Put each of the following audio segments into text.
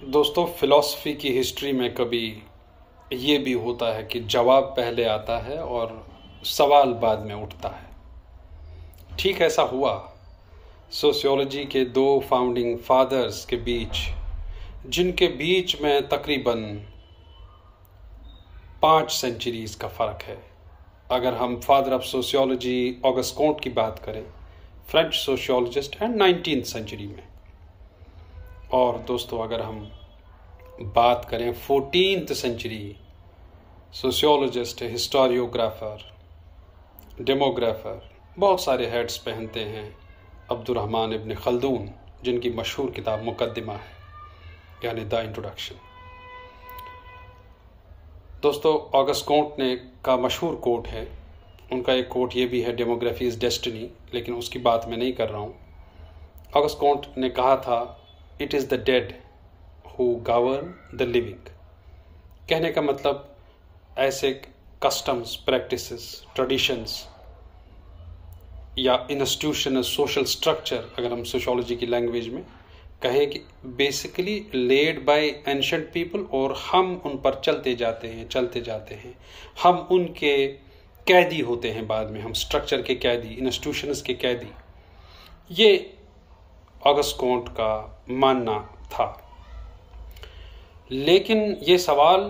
दोस्तों, फ़िलॉसफ़ी की हिस्ट्री में कभी ये भी होता है कि जवाब पहले आता है और सवाल बाद में उठता है। ठीक ऐसा हुआ सोशियोलॉजी के दो फाउंडिंग फादर्स के बीच, जिनके बीच में तकरीबन 5 सेंचुरीज़ का फ़र्क है। अगर हम father of sociology August can't की बात करें, French sociologist and 19th century में, और दोस्तों अगर हम बात करें 14th सेंचुरी सोशियोलॉजिस्ट, हिस्टोरियोग्राफर, डेमोग्राफर, बहुत सारे हेड्स पहनते हैं अब्दुर्रहमान इब्न खल्दून, जिनकी मशहूर किताब मुकद्दिमा है, यानी द इंट्रोडक्शन। दोस्तों, ऑगस्ट कॉन्ट ने का मशहूर कोट है, उनका एक कोट ये भी है, डेमोग्राफी इज़ डेस्टिनी, लेकिन उसकी बात मैं नहीं कर रहा हूँ। ऑगस्ट कॉन्ट ने कहा था, it is the dead who govern the living. कहने का मतलब ऐसे कस्टम्स, प्रैक्टिसेस, ट्रेडिशंस या इंस्टीट्यूशनल सोशल स्ट्रक्चर, अगर हम सोशियोलॉजी की लैंग्वेज में कहें, कि basically led by ancient people, और हम उन पर चलते जाते हैं, हम उनके कैदी होते हैं बाद में, हम स्ट्रक्चर के कैदी, इंस्टीट्यूशंस के कैदी। ये ऑगस्ट कॉन्ट का मानना था। लेकिन ये सवाल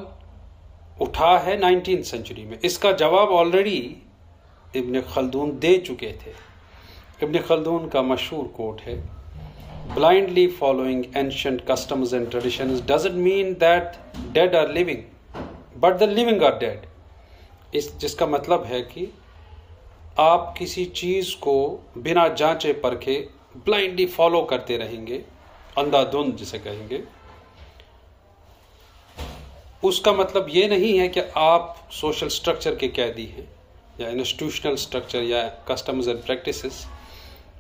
उठा है 19th सेंचुरी में। इसका जवाब ऑलरेडी इब्न खल्दून दे चुके थे। इब्न खल्दून का मशहूर कोट है, blindly following ancient customs and traditions doesn't mean that dead are living, but the living are dead. जिसका मतलब है कि आप किसी चीज को बिना जांचे परखे ब्लाइंडली फॉलो करते रहेंगे, अंधाधुंध जिसे कहेंगे, उसका मतलब ये नहीं है कि आप सोशल स्ट्रक्चर के कैदी हैं या इंस्टीट्यूशनल स्ट्रक्चर या कस्टम्स एंड प्रैक्टिसेस,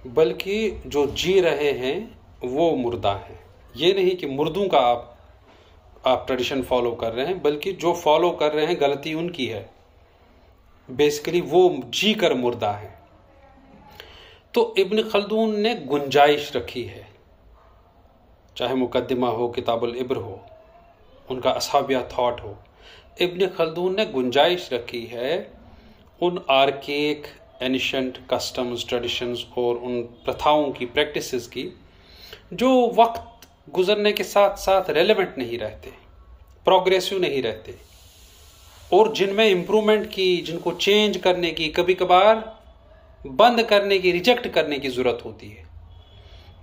बल्कि जो जी रहे हैं वो मुर्दा हैं। ये नहीं कि मुर्दों का आप ट्रेडिशन फॉलो कर रहे हैं, बल्कि जो फॉलो कर रहे हैं गलती उनकी है, बेसिकली वो जी कर मुर्दा है। तो इब्न खल्दून ने गुंजाइश रखी है, चाहे मुकद्दिमा हो, किताबुल इब्र हो, उनका असहाबिया थॉट हो, इब्न खल्दून ने गुंजाइश रखी है उन आर्केक एनिशेंट कस्टम्स, ट्रेडिशंस और उन प्रथाओं की, प्रैक्टिसेस की, जो वक्त गुजरने के साथ साथ रेलेवेंट नहीं रहते, प्रोग्रेसिव नहीं रहते, और जिनमें इम्प्रूवमेंट की, जिनको चेंज करने की, कभी कभार बंद करने की, रिजेक्ट करने की जरूरत होती है।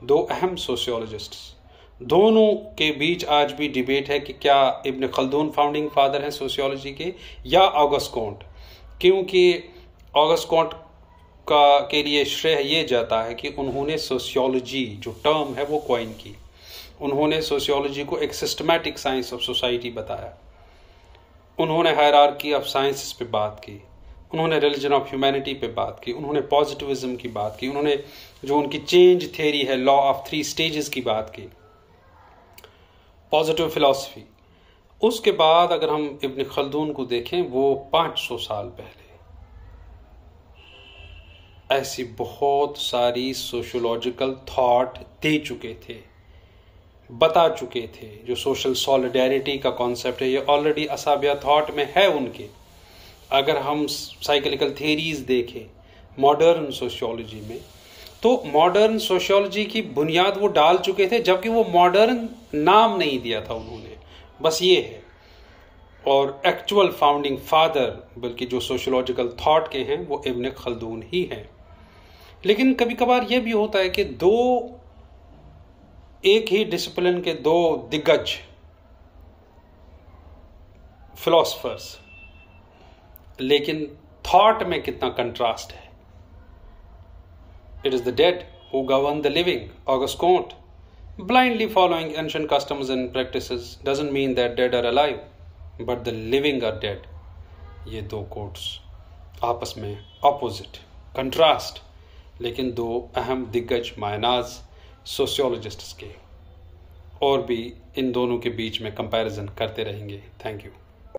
दो अहम सोशियोलॉजिस्ट्स, दोनों के बीच आज भी डिबेट है कि क्या इब्न खल्दून फाउंडिंग फादर हैं सोशियोलॉजी के या ऑगस्ट कॉन्ट, क्योंकि ऑगस्ट कॉन्ट के लिए श्रेय ये जाता है कि उन्होंने सोशियोलॉजी जो टर्म है वो कॉइन की। उन्होंने सोशियोलॉजी को एक सिस्टमैटिक साइंस ऑफ सोसाइटी बताया, उन्होंने हायरार्की ऑफ साइंसेस पे बात की, उन्होंने रिलीजन ऑफ ह्यूमैनिटी पे बात की, उन्होंने पॉजिटिविज्म की बात की, उन्होंने जो उनकी चेंज थ्योरी है, लॉ ऑफ 3 स्टेजेस की बात की, पॉजिटिव फिलॉसफी। उसके बाद अगर हम इब्न खल्दून को देखें, वो 500 साल पहले ऐसी बहुत सारी सोशियोलॉजिकल थॉट दे चुके थे, बता चुके थे। जो सोशल सॉलिडेरिटी का कॉन्सेप्ट है, ये ऑलरेडी असाबिया थॉट में है उनके। अगर हम साइकिलिकल थियरीज देखें मॉडर्न सोशियोलॉजी में, तो मॉडर्न सोशियोलॉजी की बुनियाद वो डाल चुके थे, जबकि वो मॉडर्न नाम नहीं दिया था उन्होंने, बस ये है। और एक्चुअल फाउंडिंग फादर, बल्कि जो सोशियोलॉजिकल थॉट के हैं, वो इब्न खल्दून ही हैं। लेकिन कभी कभार ये भी होता है कि एक ही डिसिप्लिन के दो दिग्गज फिलोसफर्स, लेकिन थॉट में कितना कंट्रास्ट है। It is the dead who govern the living, Auguste Comte. Blindly following ancient customs and practices doesn't mean that dead are alive, but the living are dead. ये दो quotes आपस में opposite, contrast, लेकिन दो अहम दिग्गज मायनाज सोशियोलॉजिस्ट्स के, और भी इन दोनों के बीच में कंपैरिजन करते रहेंगे। Thank you.